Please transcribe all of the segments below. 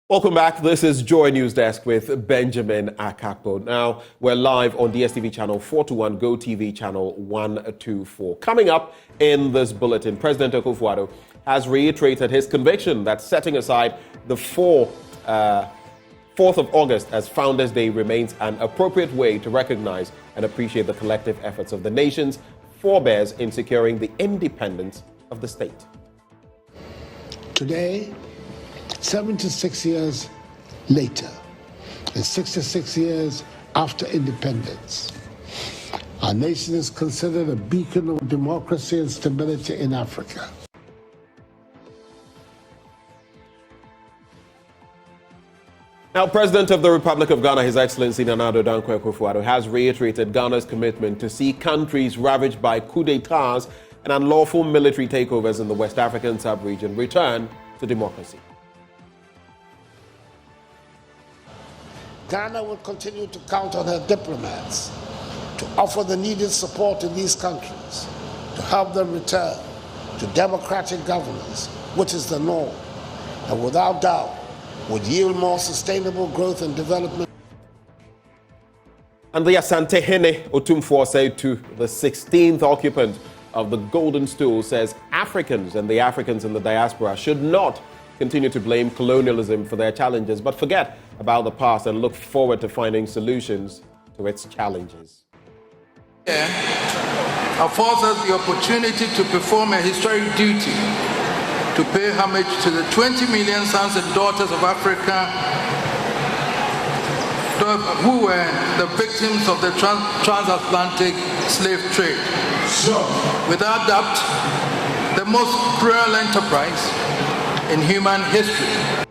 Welcome back. This is Joy News Desk with Benjamin Akakpo. Now, we're live on DSTV channel 421, GoTV channel 124. Coming up in this bulletin, President Akufo-Addo has reiterated his conviction that setting aside the 4th of August as Founders' Day remains an appropriate way to recognize and appreciate the collective efforts of the nation's forebears in securing the independence of the state. Today, 76 years later, and 66 years after independence, our nation is considered a beacon of democracy and stability in Africa. Now, President of the Republic of Ghana, His Excellency Nana Addo Dankwa Akufo-Addo, has reiterated Ghana's commitment to see countries ravaged by coups d'etats and unlawful military takeovers in the West African sub-region return to democracy. Ghana will continue to count on her diplomats to offer the needed support in these countries to help them return to democratic governance, which is the norm, and without doubt would yield more sustainable growth and development. And the Asante Hene Otumfuo said to the 16th occupant of the Golden Stool says Africans and the Africans in the diaspora should not continue to blame colonialism for their challenges, but forget about the past and look forward to finding solutions to its challenges. Affords us the opportunity to perform a historic duty to pay homage to the 20 million sons and daughters of Africa who were the victims of the transatlantic slave trade. Without doubt, the most cruel enterprise in human history.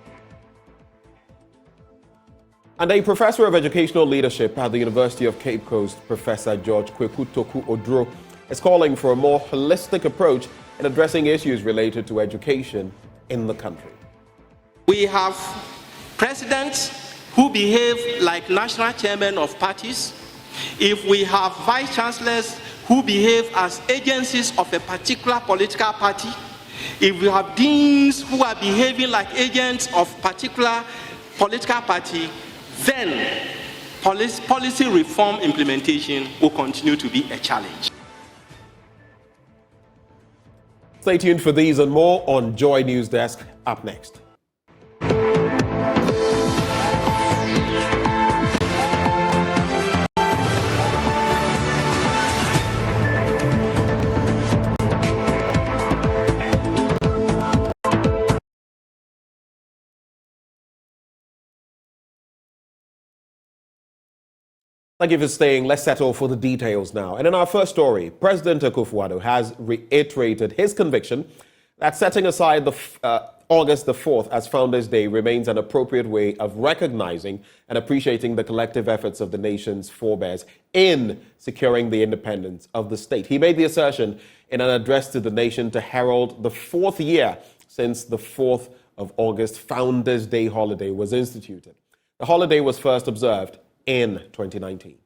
And a professor of educational leadership at the University of Cape Coast, Professor George Akufo-Addo, is calling for a more holistic approach in addressing issues related to education in the country. We have presidents who behave like national chairmen of parties. If we have vice chancellors who behave as agencies of a particular political party, if we have deans who are behaving like agents of particular political party, then policy reform implementation will continue to be a challenge. Stay tuned for these and more on Joy News Desk up next. Thank you for staying. Let's settle for the details now. And in our first story, President Akufo-Addo has reiterated his conviction that setting aside August the 4th as Founders' Day remains an appropriate way of recognizing and appreciating the collective efforts of the nation's forebears in securing the independence of the state. He made the assertion in an address to the nation to herald the 4th year since the 4th of August Founders' Day holiday was instituted. The holiday was first observed in 2019.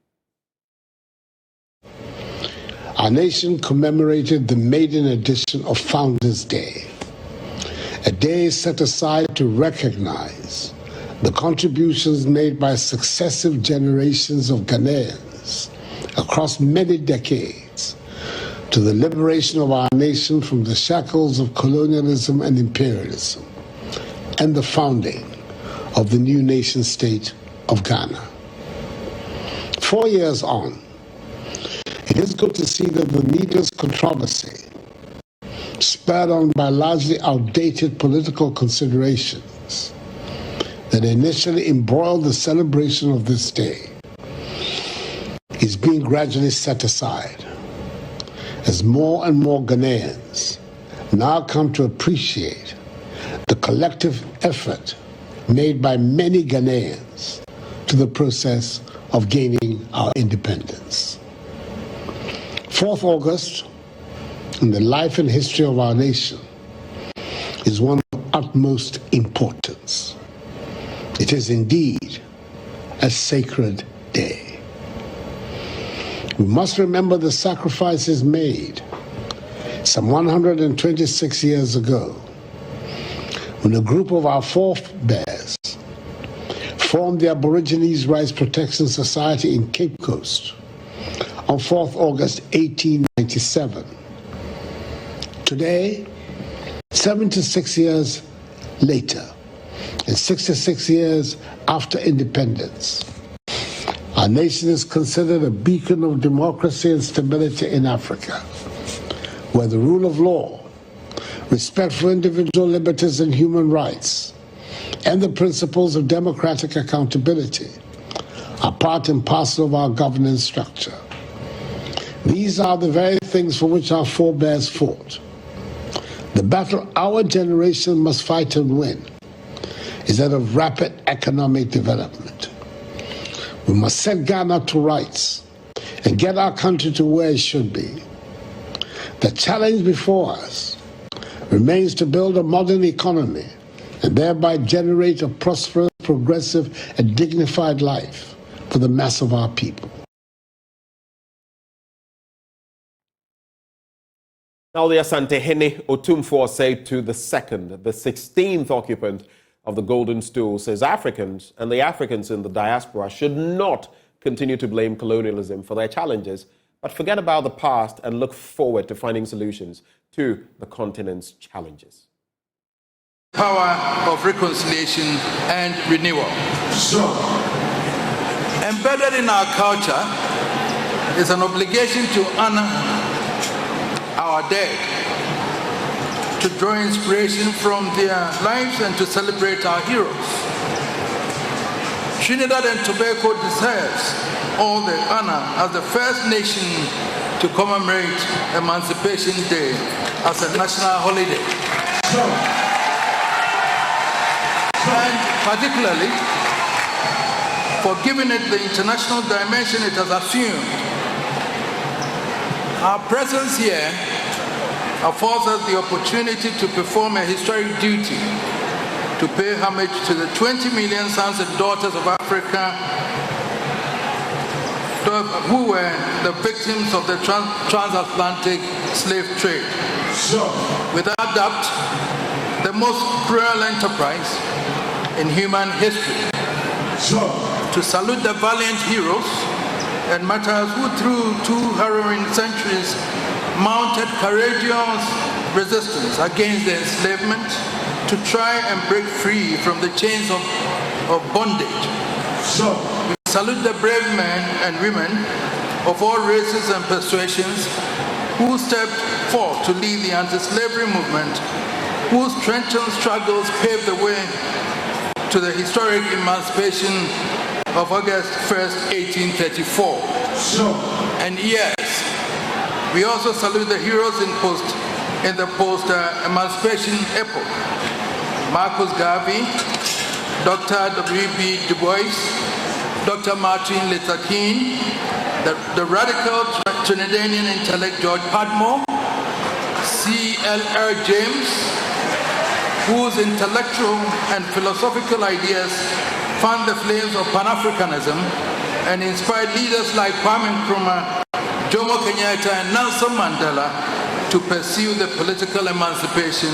Our nation commemorated the maiden edition of Founders' Day, a day set aside to recognize the contributions made by successive generations of Ghanaians across many decades to the liberation of our nation from the shackles of colonialism and imperialism and the founding of the new nation state of Ghana. 4 years on, it is good to see that the needless controversy, spurred on by largely outdated political considerations that initially embroiled the celebration of this day, is being gradually set aside as more and more Ghanaians now come to appreciate the collective effort made by many Ghanaians to the process of gaining our independence. 4th August, in the life and history of our nation, is one of utmost importance. It is indeed a sacred day. We must remember the sacrifices made some 126 years ago when a group of our forebears formed the Aborigines Rights Protection Society in Cape Coast on 4th August 1897. Today, 76 years later, and 66 years after independence, our nation is considered a beacon of democracy and stability in Africa, where the rule of law, respect for individual liberties and human rights, and the principles of democratic accountability are part and parcel of our governance structure. These are the very things for which our forebears fought. The battle our generation must fight and win is that of rapid economic development. We must set Ghana to rights and get our country to where it should be. The challenge before us remains to build a modern economy and thereby generate a prosperous, progressive, and dignified life for the mass of our people. Now the Asantehene Otumfuo said to the 16th occupant of the Golden Stool, says Africans and the Africans in the diaspora should not continue to blame colonialism for their challenges, but forget about the past and look forward to finding solutions to the continent's challenges. Power of reconciliation and renewal. So, embedded in our culture is an obligation to honor our dead, to draw inspiration from their lives and to celebrate our heroes. Trinidad and Tobago deserves all the honor as the first nation to commemorate Emancipation Day as a national holiday. And particularly for giving it the international dimension it has assumed. Our presence here affords us the opportunity to perform a historic duty to pay homage to the 20 million sons and daughters of Africa who were the victims of the transatlantic slave trade. Without doubt, the most cruel enterprise in human history. To salute the valiant heroes and martyrs who through 2 harrowing centuries mounted courageous resistance against the enslavement to try and break free from the chains of bondage. We salute the brave men and women of all races and persuasions who stepped forth to lead the anti-slavery movement, whose trenchant struggles paved the way to the historic emancipation of August 1st, 1834. And yes, we also salute the heroes in the post-emancipation epoch. Marcus Garvey, Dr. W.B. Du Bois, Dr. Martin Luther King, the radical Trinidadian intellect George Padmore, C.L.R. James, whose intellectual and philosophical ideas fanned the flames of Pan-Africanism and inspired leaders like Kwame Nkrumah, Jomo Kenyatta, and Nelson Mandela to pursue the political emancipation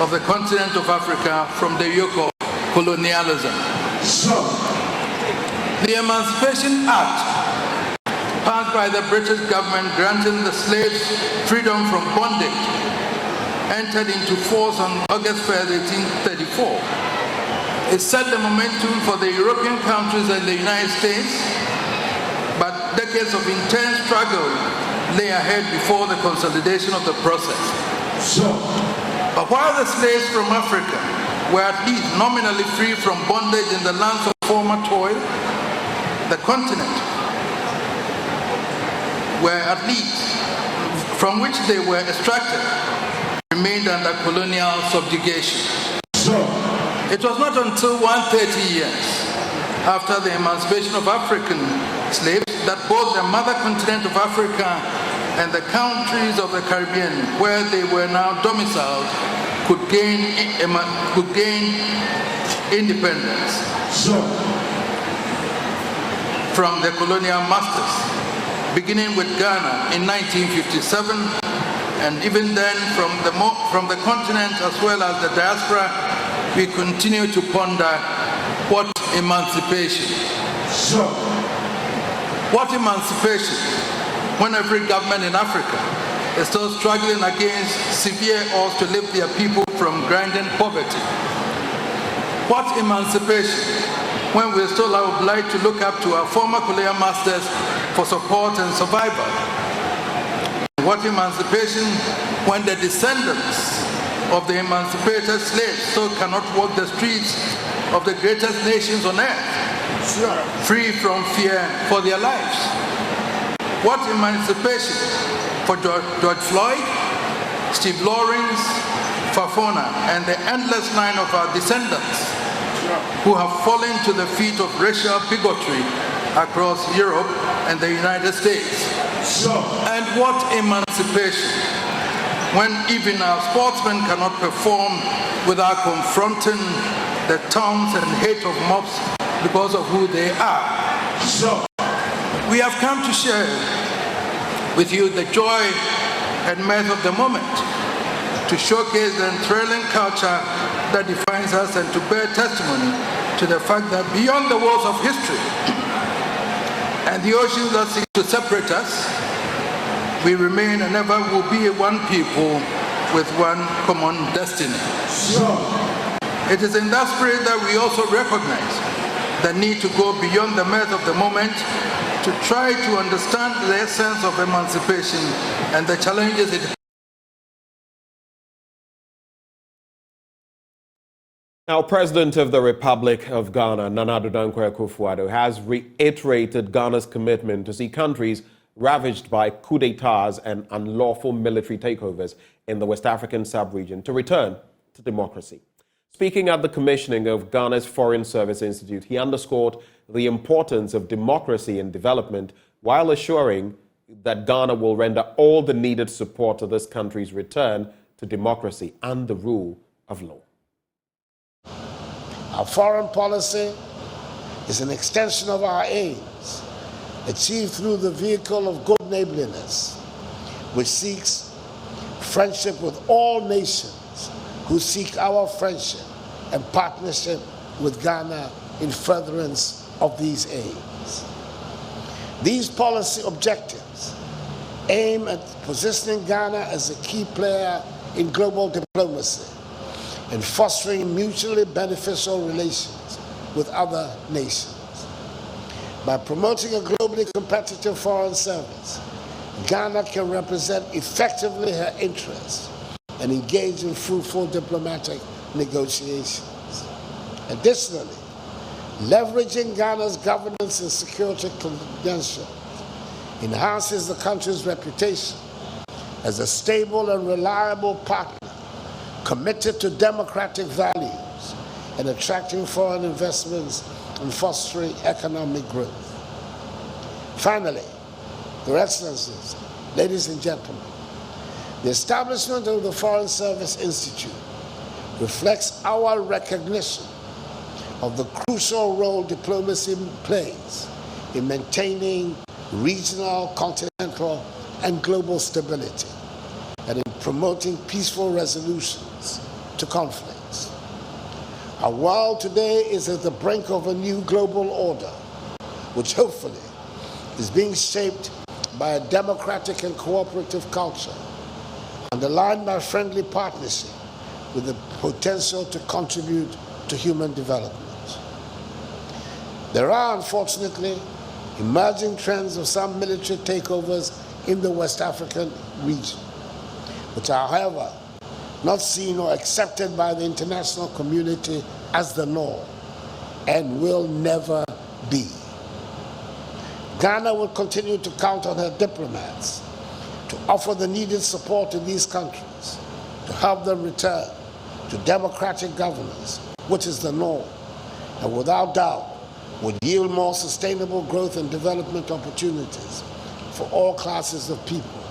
of the continent of Africa from the yoke of colonialism. The Emancipation Act, passed by the British government granting the slaves freedom from bondage, entered into force on August 1st, 1834. It set the momentum for the European countries and the United States, but decades of intense struggle lay ahead before the consolidation of the process. But while the slaves from Africa were at least nominally free from bondage in the lands of former toil, the continent were at least from which they were extracted remained under colonial subjugation. It was not until 130 years after the emancipation of African slaves that both the mother continent of Africa and the countries of the Caribbean, where they were now domiciled, could gain independence from the colonial masters, beginning with Ghana in 1957, and even then from the continent as well as the diaspora, we continue to ponder What emancipation? Sure. What emancipation when every government in Africa is still struggling against severe odds to lift their people from grinding poverty? What emancipation when we still are obliged to look up to our former colonial masters for support and survival? What emancipation when the descendants of the emancipated slaves still cannot walk the streets of the greatest nations on earth, free from fear for their lives? What emancipation for George Floyd, Steve Lawrence, Fafona, and the endless line of our descendants who have fallen to the feet of racial bigotry across Europe and the United States? And what emancipation when even our sportsmen cannot perform without confronting the taunts and hate of mobs because of who they are? We have come to share with you the joy and mirth of the moment, to showcase the enthralling culture that defines us and to bear testimony to the fact that beyond the walls of history and the oceans that seek to separate us, we remain and ever will be one people with one common destiny. It is in that spirit that we also recognize the need to go beyond the mirth of the moment to try to understand the essence of emancipation and the challenges it. Now, President of the Republic of Ghana, Nana Addo Dankwa Akufo-Addo, has reiterated Ghana's commitment to see countries ravaged by coups d'etats and unlawful military takeovers in the West African sub-region to return to democracy. Speaking at the commissioning of Ghana's Foreign Service Institute, he underscored the importance of democracy and development while assuring that Ghana will render all the needed support to this country's return to democracy and the rule of law. Our foreign policy is an extension of our aims, achieved through the vehicle of good neighborliness, which seeks friendship with all nations who seek our friendship and partnership with Ghana in furtherance of these aims. These policy objectives aim at positioning Ghana as a key player in global diplomacy and fostering mutually beneficial relations with other nations. By promoting a globally competitive foreign service, Ghana can represent effectively her interests and engage in fruitful diplomatic negotiations. Additionally, leveraging Ghana's governance and security credentials enhances the country's reputation as a stable and reliable partner committed to democratic values and attracting foreign investments and fostering economic growth. Finally, Your Excellencies, ladies and gentlemen, the establishment of the Foreign Service Institute reflects our recognition of the crucial role diplomacy plays in maintaining regional, continental, and global stability, and in promoting peaceful resolutions to conflicts. Our world today is at the brink of a new global order, which hopefully is being shaped by a democratic and cooperative culture, underlined by friendly partnership with the potential to contribute to human development. There are, unfortunately, emerging trends of some military takeovers in the West African region, which are, however, not seen or accepted by the international community as the norm and will never be. Ghana will continue to count on her diplomats to offer the needed support to these countries, to help them return to democratic governance, which is the norm, and without doubt would yield more sustainable growth and development opportunities for all classes of people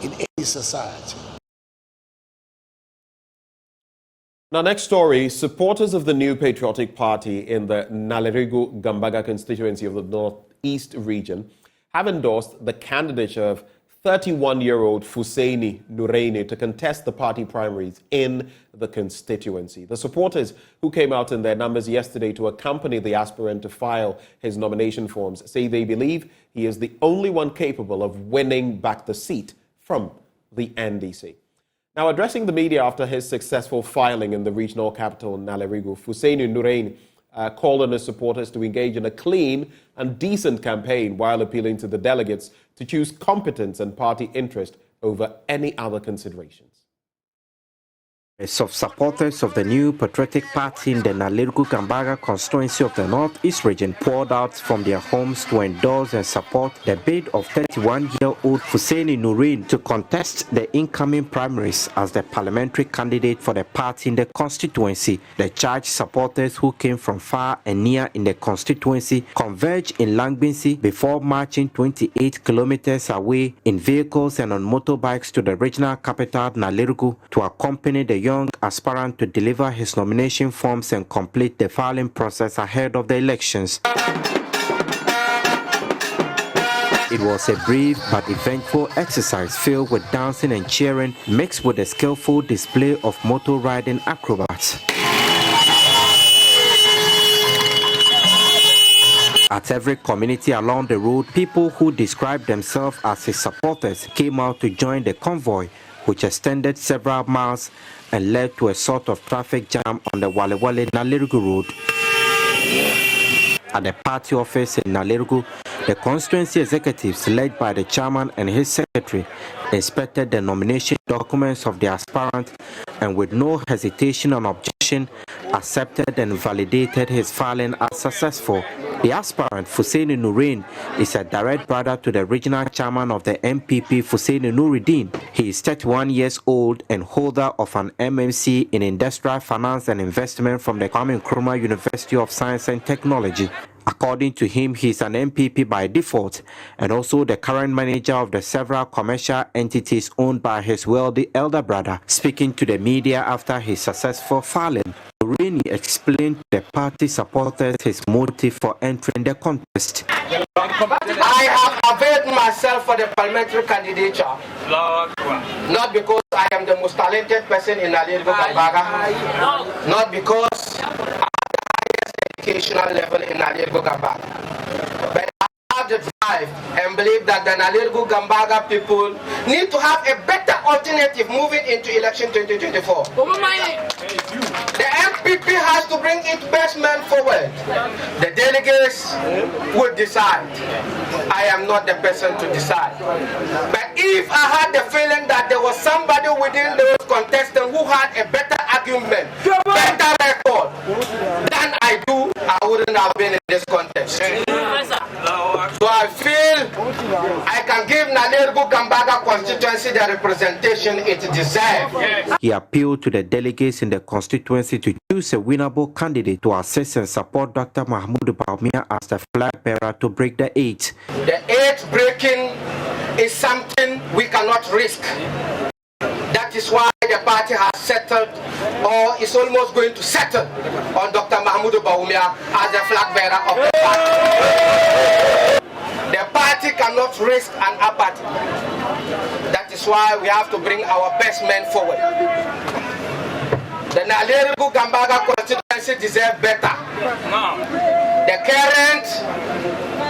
in any society. Now, next story, supporters of the New Patriotic Party in the Nalerigu-Gambaga constituency of the Northeast region have endorsed the candidature of 31-year-old Fuseini Nuraini to contest the party primaries in the constituency. The supporters who came out in their numbers yesterday to accompany the aspirant to file his nomination forms say they believe he is the only one capable of winning back the seat from the NDC. Now, addressing the media after his successful filing in the regional capital, Nalerigu, Fuseini Nuraini called on his supporters to engage in a clean and decent campaign while appealing to the delegates to choose competence and party interest over any other considerations. Of supporters of the new patriotic party in the Nalerigu-Gambaga constituency of the Northeast region poured out from their homes to endorse and support the bid of 31-year-old Fuseini Nuraini to contest the incoming primaries as the parliamentary candidate for the party in the constituency. The charged supporters who came from far and near in the constituency converged in Langbinsi before marching 28 kilometers away in vehicles and on motorbikes to the regional capital Nalerigu to accompany the young aspirant to deliver his nomination forms and complete the filing process ahead of the elections. It was a brief but eventful exercise filled with dancing and cheering mixed with a skillful display of motor riding acrobats. At every community along the road, people who described themselves as his supporters came out to join the convoy, which extended several miles and led to a sort of traffic jam on the Walewale-Nalerigu road. At the party office in Nalerigu, the constituency executives, led by the chairman and his secretary, inspected the nomination documents of the aspirant and with no hesitation or objection accepted and validated his filing as successful. The aspirant, Fuseini Nuraini, is a direct brother to the regional chairman of the MPP, Fuseini Nuruddin. He is 31 years old and holder of an MMC in Industrial Finance and Investment from the Kwame Nkrumah University of Science and Technology. According to him, he is an MPP by default and also the current manager of the several commercial entities owned by his wealthy elder brother. Speaking to the media after his successful filing, Nuraini explained to the party supporters his motive for entering the contest. I have availed myself for the parliamentary candidature, not because I am the most talented person in Nalerigu-Gambaga, not because I have the highest educational level in Nalerigu-Gambaga, but I have the drive and believe that the Nalerigu-Gambaga people need to have a better alternative moving into election 2024. The MPP has to bring its best man forward. The delegates will decide. I am not the person to decide. But if I had the feeling that there was somebody within those contestants who had a better argument, better record than I do, I wouldn't have been in this contest. So I feel I can give Nalerigu-Gambaga constituency the representation it deserves. He appealed to the delegates in the constituency to choose a winnable candidate to assist and support Dr. Mahmoud Bawumia as the flag bearer to break the eight. The eight breaking is something we cannot risk. That is why the party has settled, or is almost going to settle, on Dr. Mahmoud Bawumia as the flag bearer of the party. The party cannot risk an apathy. That is why we have to bring our best men forward. The Nalerigu-Gambaga constituency deserves better. The current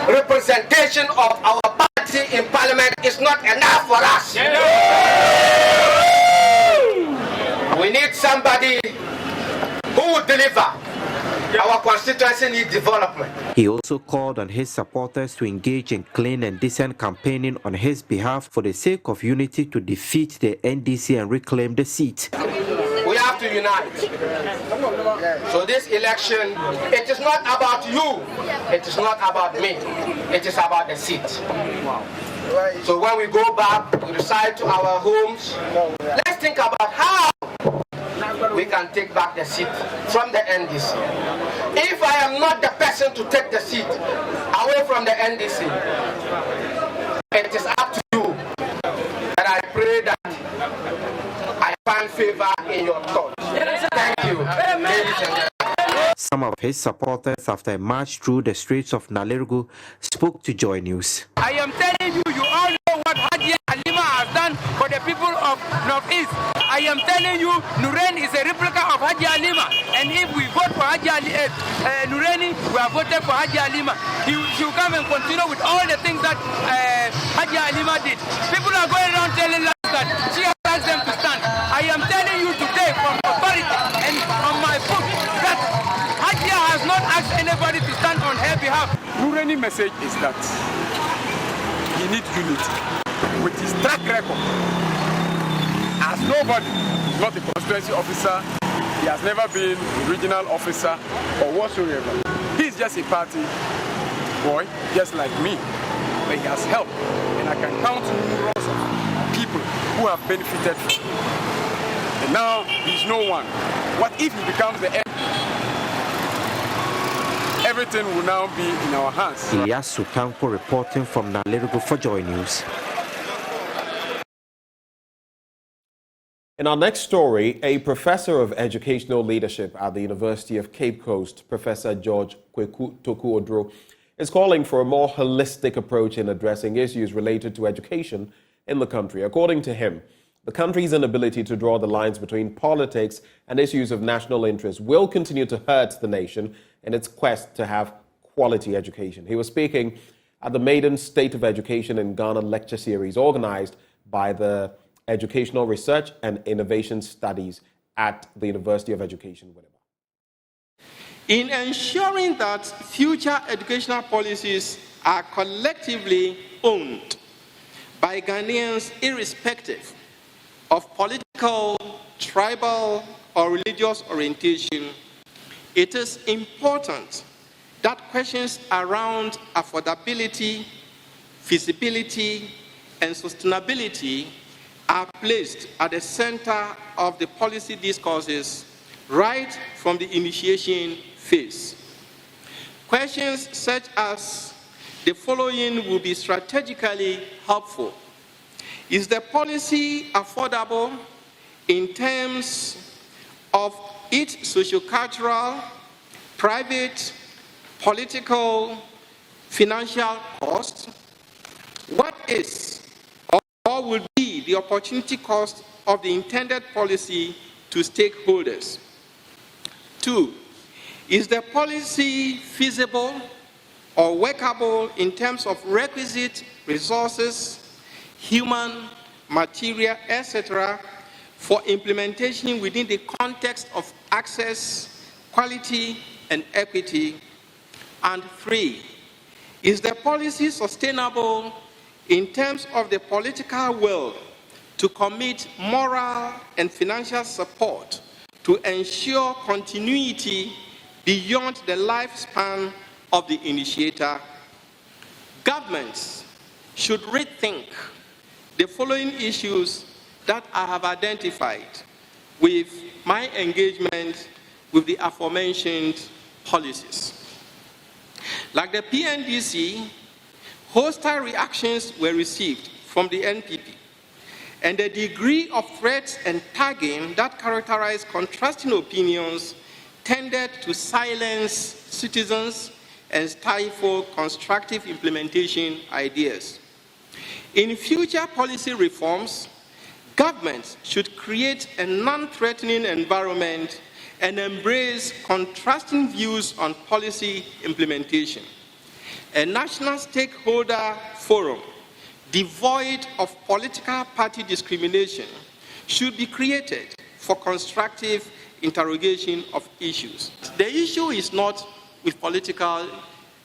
representation of our party in parliament is not enough for us. We need somebody who will deliver. Our constituency needs development. He also called on his supporters to engage in clean and decent campaigning on his behalf for the sake of unity to defeat the NDC and reclaim the seat. We have to unite. So this election, it is not about you, it is not about me, it is about the seat. So when we go back, we decide to our homes, let's think about how we can take back the seat from the NDC. If I am not the person to take the seat away from the NDC, it is up to you. And I pray that I find favor in your thoughts. Thank you. Ladies and gentlemen. Some of his supporters, after a march through the streets of Nalerigu, spoke to Joy News. I am telling you, you all know what Hadia Halima people of Northeast, I am telling you, Nuren is a replica of Haji Alima. And if we vote for Haji Nureni, we have voted for Haji Alima. She will come and continue with all the things that Haji Alima did. People are going around telling us that she has asked them to stand. I am telling you today from authority and on my book that Haji has not asked anybody to stand on her behalf. Nureni's message is that he needs unity. With his track record, as nobody, he's not a constituency officer, he has never been a regional officer or whatsoever. He's just a party boy, just like me, but he has helped, and I can count numerous of people who have benefited from him. And now he's no one. What if he becomes the MP? Everything will now be in our hands. Ilyas Sutanko reporting from Nalerugu for Joy News. In our next story, a professor of educational leadership at the University of Cape Coast, Professor George Akufo-Addo, is calling for a more holistic approach in addressing issues related to education in the country. According to him, the country's inability to draw the lines between politics and issues of national interest will continue to hurt the nation in its quest to have quality education. He was speaking at the Maiden State of Education in Ghana lecture series organized by the Educational Research and Innovation Studies at the University of Education. In ensuring that future educational policies are collectively owned by Ghanaians irrespective of political, tribal, or religious orientation, it is important that questions around affordability, feasibility, and sustainability are placed at the center of the policy discourses right from the initiation phase. Questions such as the following will be strategically helpful. Is the policy affordable in terms of its sociocultural, private, political, financial cost? What is or will be the opportunity cost of the intended policy to stakeholders? 2, is the policy feasible or workable in terms of requisite resources, human, material, etc., for implementation within the context of access, quality, and equity? And 3, is the policy sustainable in terms of the political will to commit moral and financial support to ensure continuity beyond the lifespan of the initiator? Governments should rethink the following issues that I have identified with my engagement with the aforementioned policies. Like the PNDC, hostile reactions were received from the NPP, and the degree of threats and tagging that characterized contrasting opinions tended to silence citizens and stifle constructive implementation ideas. In future policy reforms, governments should create a non-threatening environment and embrace contrasting views on policy implementation. A national stakeholder forum devoid of political party discrimination should be created for constructive interrogation of issues. The issue is not with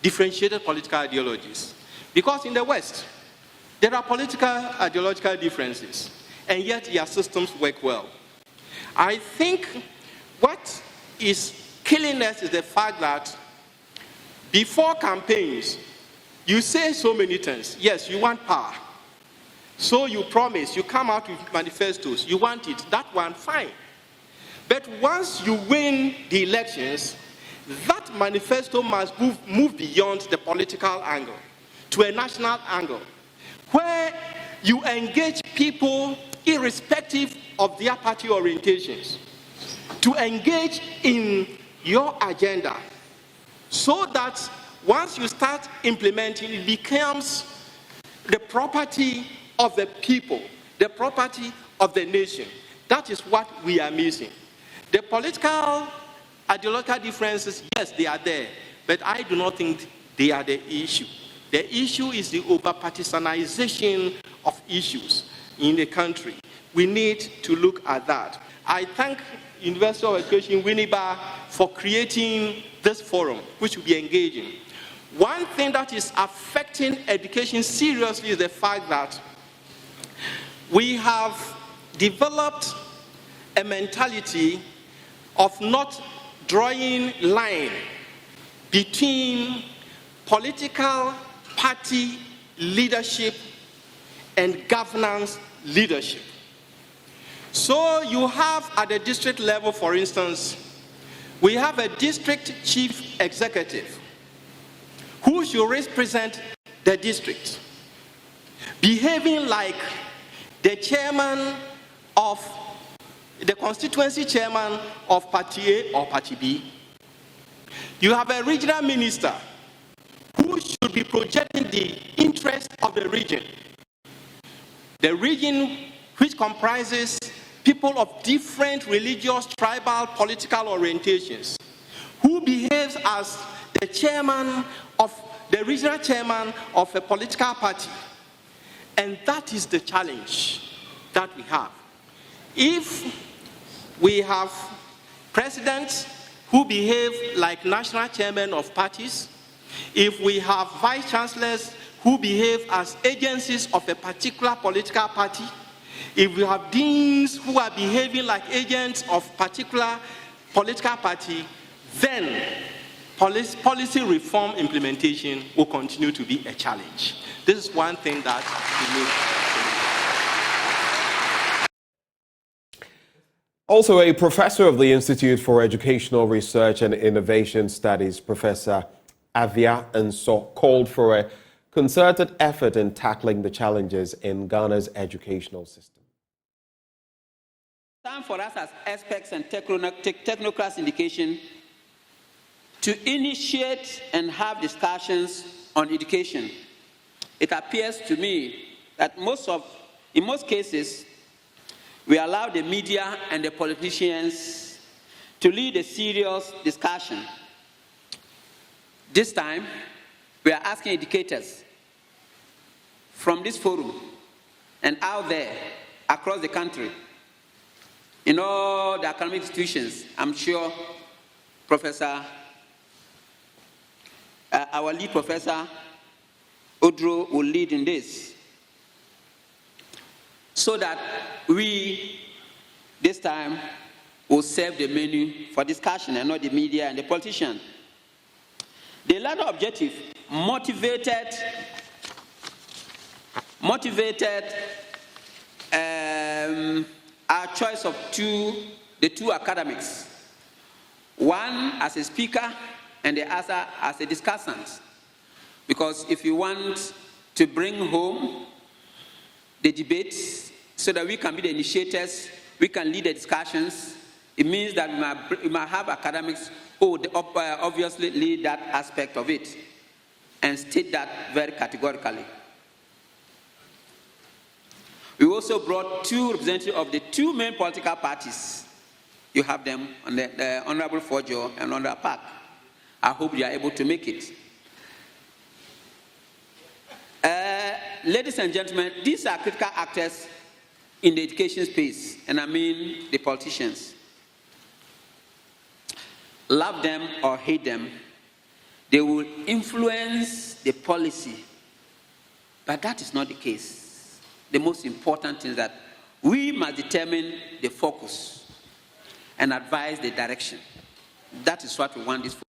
differentiated political ideologies, because in the West, there are political ideological differences, and yet their systems work well. I think what is killing us is the fact that before campaigns, you say so many things. Yes, you want power. So you promise, you come out with manifestos, you want it, that one, fine. But once you win the elections, that manifesto must move beyond the political angle to a national angle, where you engage people irrespective of their party orientations, to engage in your agenda, so that once you start implementing, it becomes the property of the people, the property of the nation. That is what we are missing. The political, ideological differences, yes, they are there, but I do not think they are the issue. The issue is the over-partisanization of issues in the country. We need to look at that. I thank University of Education Winneba for creating this forum, which will be engaging. One thing that is affecting education seriously is the fact that we have developed a mentality of not drawing line between political party leadership and governance leadership. So you have at the district level, for instance, we have a district chief executive who should represent the district, behaving like the chairman of the constituency chairman of Party A or Party B. You have a regional minister who should be projecting the interest of the region. The region which comprises people of different religious, tribal, political orientations, who behaves as the chairman of the regional chairman of a political party. And that is the challenge that we have. If we have presidents who behave like national chairmen of parties, if we have vice chancellors who behave as agencies of a particular political party, if we have deans who are behaving like agents of particular political party, then policy reform implementation will continue to be a challenge. This is one thing that we need. Also, a professor of the Institute for Educational Research and Innovation Studies, Professor Avia Nso, called for a concerted effort in tackling the challenges in Ghana's educational system. Time for us as experts and technocrats in education to initiate and have discussions on education. It appears to me that in most cases, we allow the media and the politicians to lead a serious discussion. This time, we are asking educators from this forum and out there across the country, in all the academic institutions. I'm sure our lead professor, Odro, will lead in this, so that we, this time, will serve the menu for discussion and not the media and the politician. The latter objective motivated our choice of the two academics, one as a speaker and the other as a discussant. Because if you want to bring home the debates so that we can be the initiators, we can lead the discussions, it means that we might have academics who would obviously lead that aspect of it and state that very categorically. We also brought two representatives of the two main political parties. You have them on the Honorable Fojo and Honorable Park. I hope you are able to make it. Ladies and gentlemen, these are critical actors in the education space, and I mean the politicians. Love them or hate them, they will influence the policy. But that is not the case. The most important thing is that we must determine the focus and advise the direction. That is what we want this for.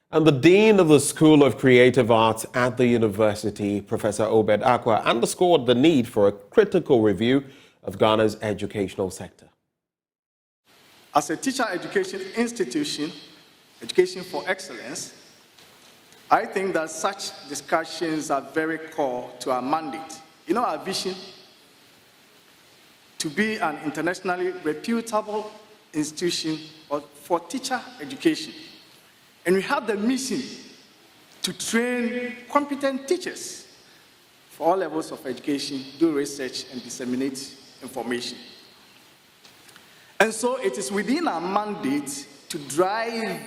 And the Dean of the School of Creative Arts at the university, Professor Obed Akwa, underscored the need for a critical review of Ghana's educational sector. As a teacher education institution, Education for Excellence, I think that such discussions are very core to our mandate. You know, our vision to be an internationally reputable institution for teacher education. And we have the mission to train competent teachers for all levels of education, do research, and disseminate information. And so it is within our mandate to drive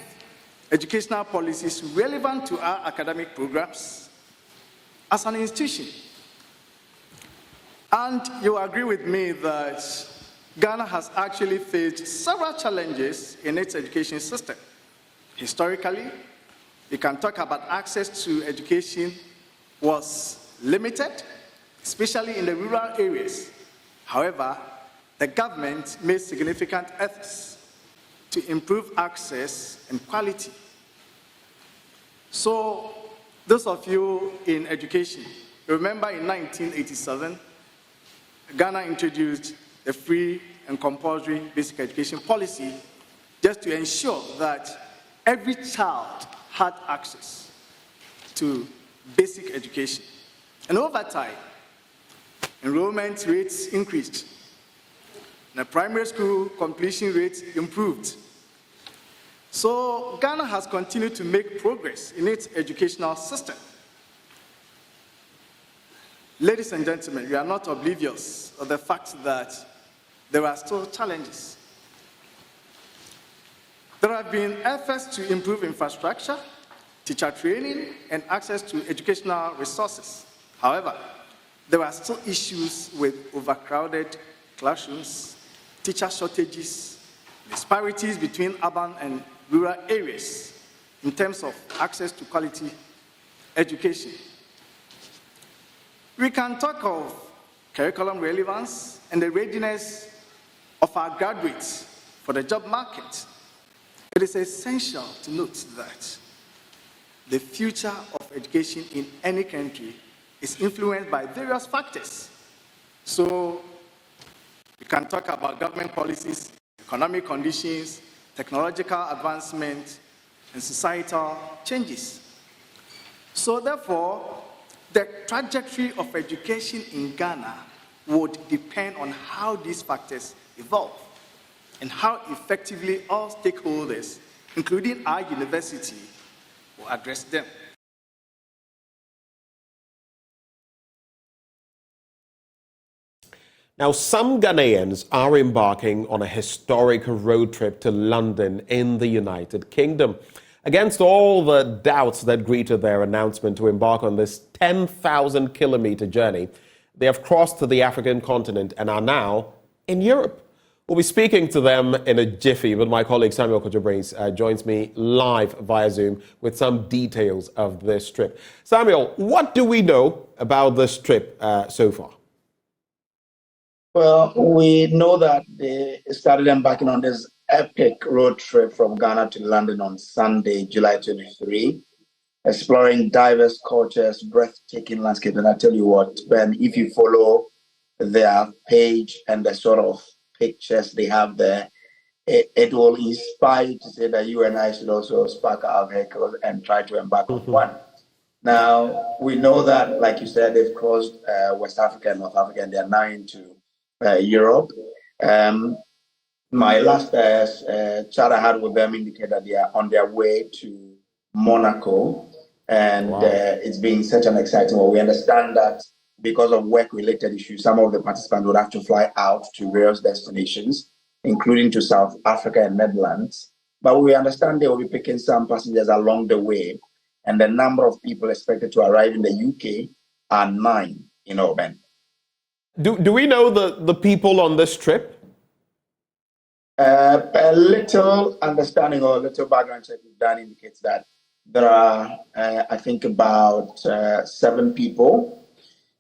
educational policies relevant to our academic programs as an institution. And you agree with me that Ghana has actually faced several challenges in its education system. Historically, you can talk about access to education was limited, especially in the rural areas. However, the government made significant efforts to improve access and quality. So, those of you in education, remember in 1987, Ghana introduced the free and compulsory basic education policy just to ensure that every child had access to basic education. And over time, enrollment rates increased. The primary school completion rates improved. So Ghana has continued to make progress in its educational system. Ladies and gentlemen, we are not oblivious of the fact that there are still challenges. There have been efforts to improve infrastructure, teacher training, and access to educational resources. However, there are still issues with overcrowded classrooms, teacher shortages, disparities between urban and rural areas in terms of access to quality education. We can talk of curriculum relevance and the readiness of our graduates for the job market. It is essential to note that the future of education in any country is influenced by various factors. So we can talk about government policies, economic conditions, technological advancement, and societal changes. So therefore, the trajectory of education in Ghana would depend on how these factors evolve and how effectively all stakeholders, including our university, will address them. Now, some Ghanaians are embarking on a historic road trip to London in the United Kingdom. Against all the doubts that greeted their announcement to embark on this 10,000-kilometer journey, they have crossed the African continent and are now in Europe. We'll be speaking to them in a jiffy, but my colleague Samuel Kojo-Brains joins me live via Zoom with some details of this trip. Samuel, what do we know about this trip so far? Well, we know that they started embarking on this epic road trip from Ghana to London on Sunday, July 23, exploring diverse cultures, breathtaking landscapes. And I tell you what, Ben, if you follow their page and the sort of pictures they have there, it will inspire you to say that you and I should also spark our vehicles and try to embark on one. Now, we know that, like you said, they've crossed West Africa and North Africa, and they're now into Europe. My last chat I had with them indicated that they are on their way to Monaco, and it's been such an exciting one. We understand that because of work-related issues, some of the participants would have to fly out to various destinations, including to South Africa and Netherlands. But we understand they will be picking some passengers along the way, and the number of people expected to arrive in the UK are 9 in Oban. Do we know the people on this trip? A little understanding or a little background check we've done indicates that there are, I think, about 7 people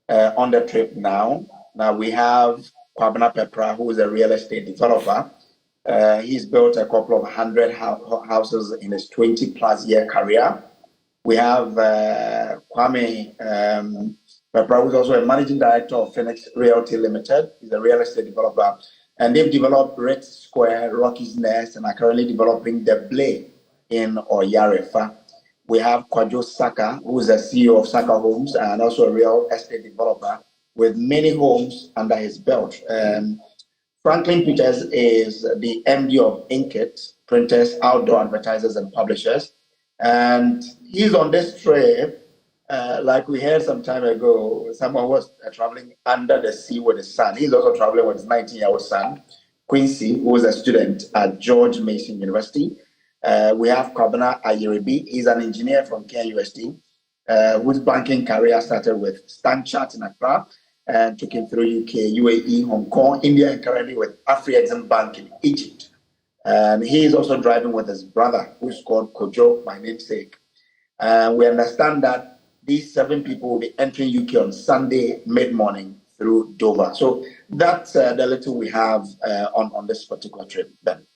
on the trip now. Now we have Kwabena Pepra, who is a real estate developer. He's built a couple of 100 houses in his 20-plus year career. We have Kwame Pepra, who is also a managing director of Phoenix Realty Limited. He's a real estate developer. And they've developed Red Square, Rocky's Nest, and are currently developing the Blay in Oyarefa. We have Kwajo Saka, who is the CEO of Saka Homes and also a real estate developer with many homes under his belt. Franklin Peters is the MD of Inkit, printers, outdoor advertisers, and publishers. And he's on this trip, like we heard some time ago, someone was traveling under the sea with his son. He's also traveling with his 19-year-old son, Quincy, who is a student at George Mason University. We have Kwabena Ayeribi. He's an engineer from KNUST, whose banking career started with Stanchart in Accra and took him through UK, UAE, Hong Kong, India, and currently with Afri-Exim Bank in Egypt. And he is also driving with his brother, who's called Kojo by namesake. We understand that these 7 people will be entering UK on Sunday mid-morning through Dover. So that's the little we have on this particular trip, Ben.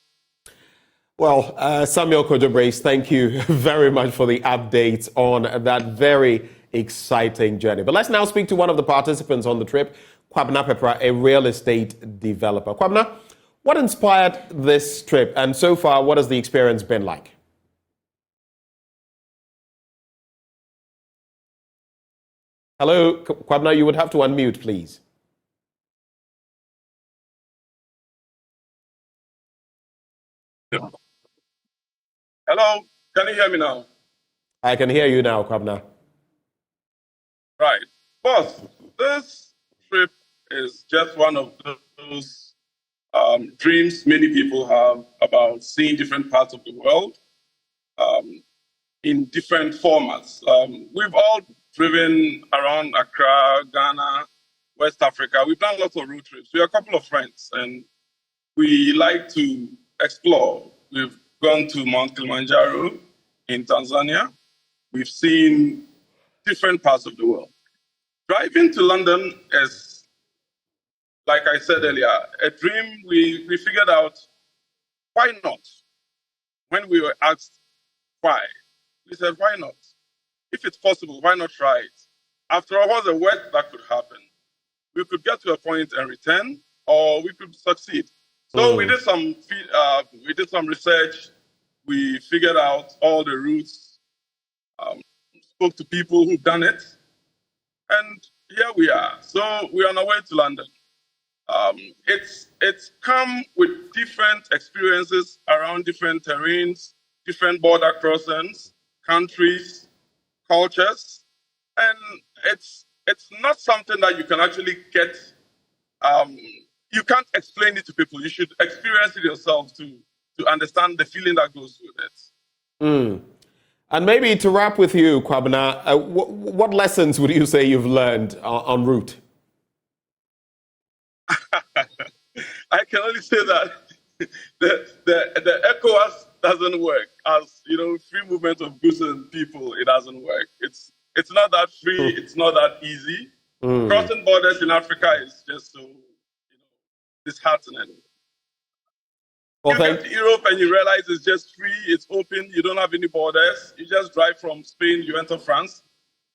Well, Samuel Kojo Brace, thank you very much for the updates on that very exciting journey. But let's now speak to one of the participants on the trip, Kwabena Pepra, a real estate developer. Kwabena, what inspired this trip? And so far, what has the experience been like? Hello, Kwabena, you would have to unmute, please. Hello, can you hear me now? I can hear you now, Kwabena. Right. Boss, this trip is just one of those dreams many people have about seeing different parts of the world in different formats. We've all driven around Accra, Ghana, West Africa. We've done lots of road trips. We're a couple of friends, and we like to explore. We've gone to Mount Kilimanjaro in Tanzania. We've seen different parts of the world. Driving to London is, like I said earlier, a dream. We figured out, why not? When we were asked why, we said, why not? If it's possible, why not try it? After all, what's the worst that could happen? We could get to a point and return, or we could succeed. So we did some research. We figured out all the routes, spoke to people who've done it, and here we are. So we're on our way to London. It's come with different experiences around different terrains, different border crossings, countries, cultures, and it's not something that you can actually get. You can't explain it to people. You should experience it yourself to understand the feeling that goes with it. And maybe to wrap with you, Kwabena, what lessons would you say you've learned en route? I can only say that the ECOWAS doesn't work. As you know, free movement of goods and people, it doesn't work. It's not that free. It's not that easy. Crossing borders in Africa is just so disheartening. You get to Europe and you realize it's just free, it's open, you don't have any borders. You just drive from Spain, you enter France.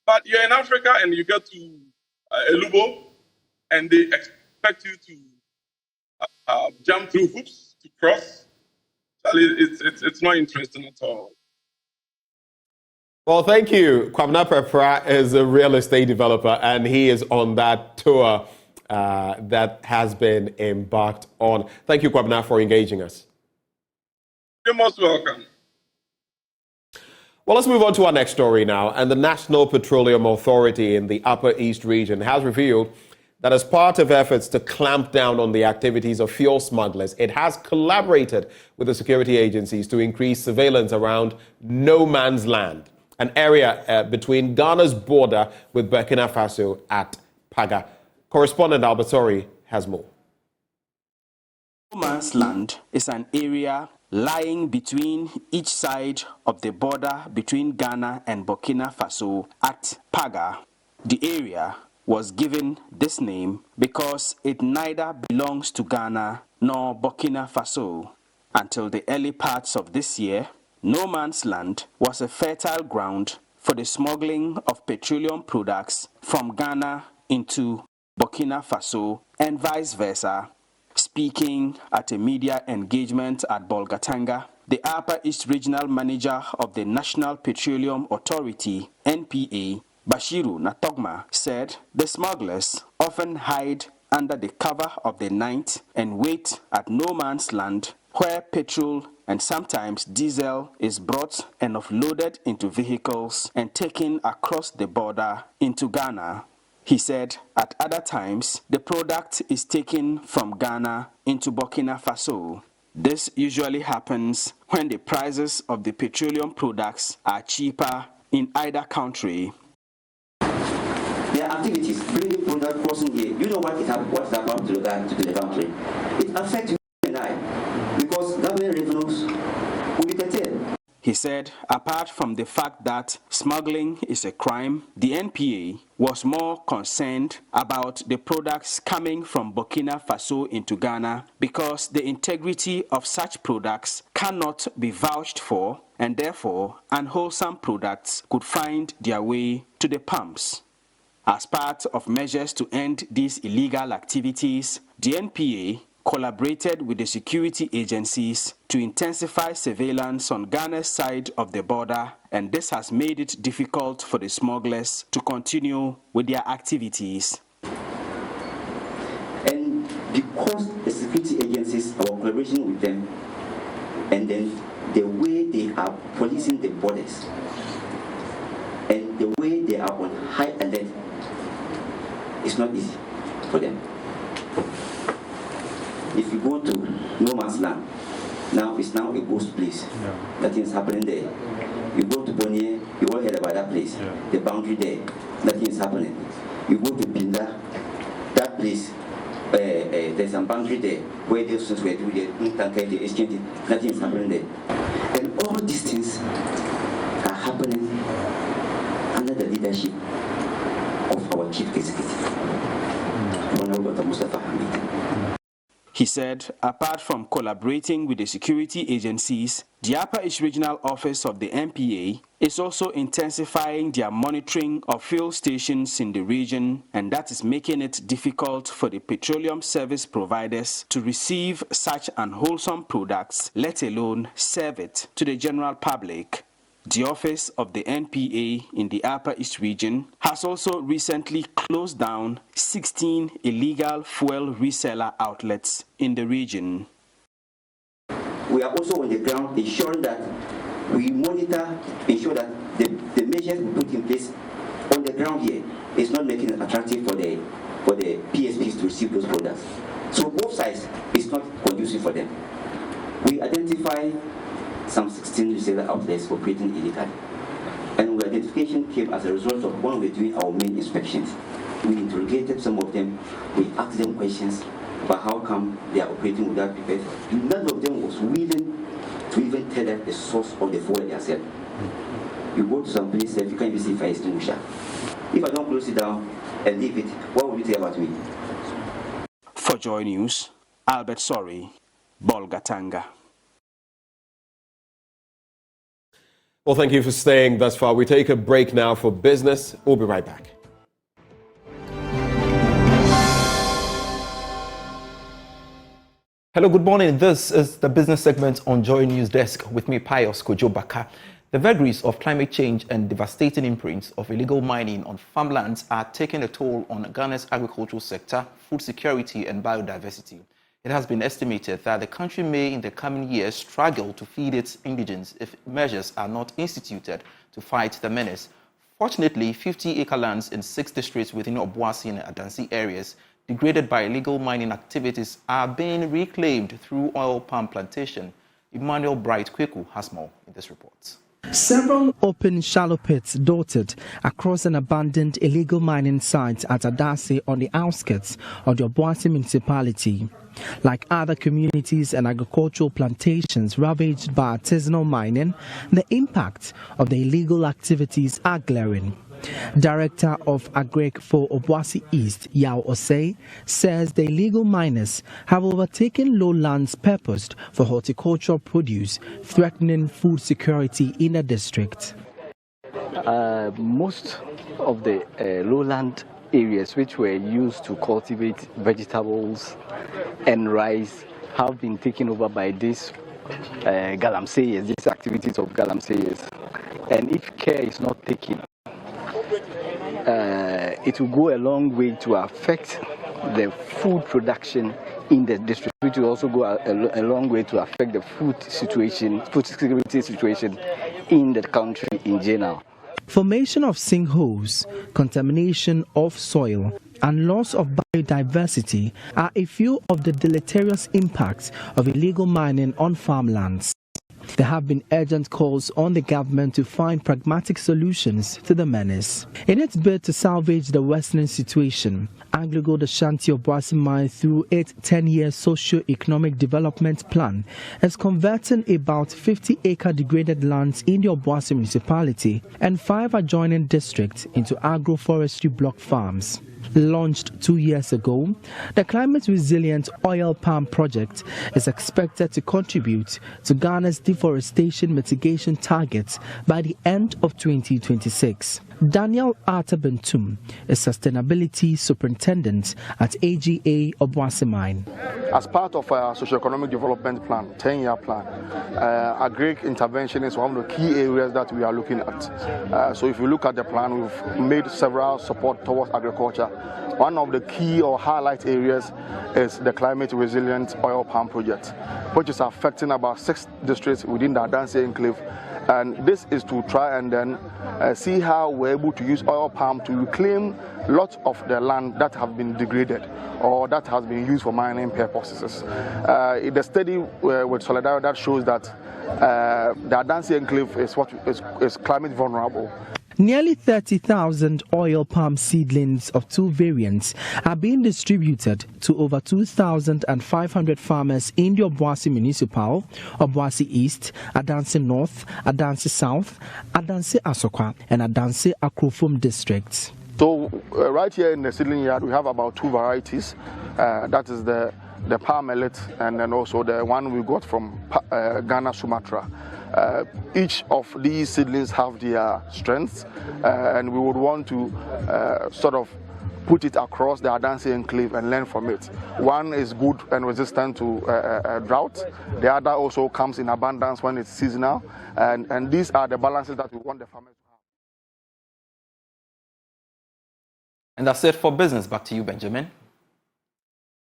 But you're in Africa and you get to Elubo and they expect you to jump through hoops to cross. It's not interesting at all. Well, thank you. Kwabena Pepra is a real estate developer and he is on that tour that has been embarked on. Thank you, Kwabena, for engaging us. You're most welcome. Well, let's move on to our next story now. And the National Petroleum Authority in the Upper East region has revealed that as part of efforts to clamp down on the activities of fuel smugglers, it has collaborated with the security agencies to increase surveillance around No Man's Land, an area between Ghana's border with Burkina Faso at Paga. Correspondent Albertori has more. No Man's Land is an area lying between each side of the border between Ghana and Burkina Faso at Paga. The area was given this name because it neither belongs to Ghana nor Burkina Faso. Until the early parts of this year, No Man's Land was a fertile ground for the smuggling of petroleum products from Ghana into Burkina Faso and vice versa. Speaking at a media engagement at Bolgatanga, the Upper East Regional Manager of the National Petroleum Authority, NPA, Bashiru Natogma, said the smugglers often hide under the cover of the night and wait at No Man's Land, where petrol and sometimes diesel is brought and offloaded into vehicles and taken across the border into Ghana. He said at other times, the product is taken from Ghana into Burkina Faso. This usually happens when the prices of the petroleum products are cheaper in either country. Their activities, bringing product crossing here, you know what's about to the country. It affects you and I, because government revenues will be curtailed. He said, apart from the fact that smuggling is a crime, the NPA was more concerned about the products coming from Burkina Faso into Ghana because the integrity of such products cannot be vouched for, and therefore unwholesome products could find their way to the pumps. As part of measures to end these illegal activities, the NPA collaborated with the security agencies to intensify surveillance on Ghana's side of the border, and this has made it difficult for the smugglers to continue with their activities. And because the security agencies, our collaboration with them, and then the way they are policing the borders, and the way they are on high alert, it's not easy for them. If you go to no man's land, now it's now a ghost place. Yeah. Nothing is happening there. You go to Bonnier, you all heard about that place. Yeah. The boundary there, nothing is happening. You go to Binda, that place, there's some boundary there where the students were doing the exchange, nothing is happening there. And all these things are happening under the leadership of our chief executive, Honorable Dr. Mustafa Hamid. He said, apart from collaborating with the security agencies, the Upper East Regional Office of the NPA is also intensifying their monitoring of fuel stations in the region, and that is making it difficult for the petroleum service providers to receive such unwholesome products, let alone serve it to the general public. The office of the NPA in the Upper East region has also recently closed down 16 illegal fuel reseller outlets in the region. We are also on the ground ensuring that we monitor, ensure that the measures we put in place on the ground here is not making it attractive for the PSPs to receive those products. So both sides is not conducive for them. We identify some 16 reseller outlets operating illegally. And the identification came as a result of when we were doing our main inspections. We interrogated some of them, we asked them questions about how come they are operating without papers. None of them was willing to even tell us the source of the fuel they are selling. You go to some place, you can't even see fire extinguisher. If I don't close it down and leave it, what will you say about me? For Joy News, Albert Sorry, Bolgatanga. Well, thank you for staying thus far. We take a break now for business. We'll be right back. Hello, good morning. This is the business segment on Joy News Desk with me, Pius Kojo-Baka. The vagaries of climate change and devastating imprints of illegal mining on farmlands are taking a toll on Ghana's agricultural sector, food security and biodiversity. It has been estimated that the country may in the coming years struggle to feed its indigents if measures are not instituted to fight the menace. Fortunately, 50-acre lands in 6 districts within Obuasi and Adansi areas degraded by illegal mining activities are being reclaimed through oil palm plantation. Emmanuel Bright Kweku has more in this report. Several open shallow pits dotted across an abandoned illegal mining site at Adasi on the outskirts of the Obuasi municipality. Like other communities and agricultural plantations ravaged by artisanal mining, the impact of the illegal activities are glaring. Director of Agric for Obuasi East, Yao Osei, says the illegal miners have overtaken lowlands purposed for horticultural produce, threatening food security in the district. Most of the lowland areas which were used to cultivate vegetables and rice have been taken over by these galamseyers, these activities of galamseyers. And if care is not taken, it will go a long way to affect the food production in the district, which will also go a long way to affect the food security situation in the country in general. Formation of sinkholes, contamination of soil, and loss of biodiversity are a few of the deleterious impacts of illegal mining on farmlands. There have been urgent calls on the government to find pragmatic solutions to the menace. In its bid to salvage the worsening situation, AngloGold Ashanti Obuasi Mine, through its 10-year socio-economic development plan, is converting about 50-acre degraded lands in the Obuasi municipality and 5 adjoining districts into agroforestry block farms. Launched 2 years ago, the climate-resilient oil palm project is expected to contribute to Ghana's deforestation mitigation targets by the end of 2026. Daniel Artabentum is Sustainability Superintendent at AGA Obuasi Mine. As part of our socio-economic development plan, 10-year plan, agric intervention is one of the key areas that we are looking at. So if you look at the plan, we've made several support towards agriculture. One of the key or highlight areas is the climate resilient oil palm project, which is affecting about 6 districts within the Adansi enclave. And this is to try and then see how we're able to use oil palm to reclaim lots of the land that have been degraded or that has been used for mining purposes. The study with Solidarity that shows that the Adansi enclave is climate vulnerable. Nearly 30,000 oil palm seedlings of 2 variants are being distributed to over 2,500 farmers in the Obuasi Municipal, Obuasi East, Adansi North, Adansi South, Adansi Asokwa, and Adansi Akrofom districts. So right here in the seedling yard, we have about 2 varieties. That is the palm elite and then also the one we got from Ghana, Sumatra. Each of these seedlings have their strengths, and we would want to sort of put it across the Adansi enclave and learn from it. One is good and resistant to drought. The other also comes in abundance when it's seasonal, and these are the balances that we want the farmers to have. And that's it for business. Back to you, Benjamin.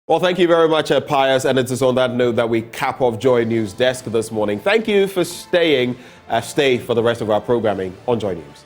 Well, thank you very much, Pius. And it is on that note that we cap off Joy News Desk this morning. Thank you for staying. Stay for the rest of our programming on Joy News.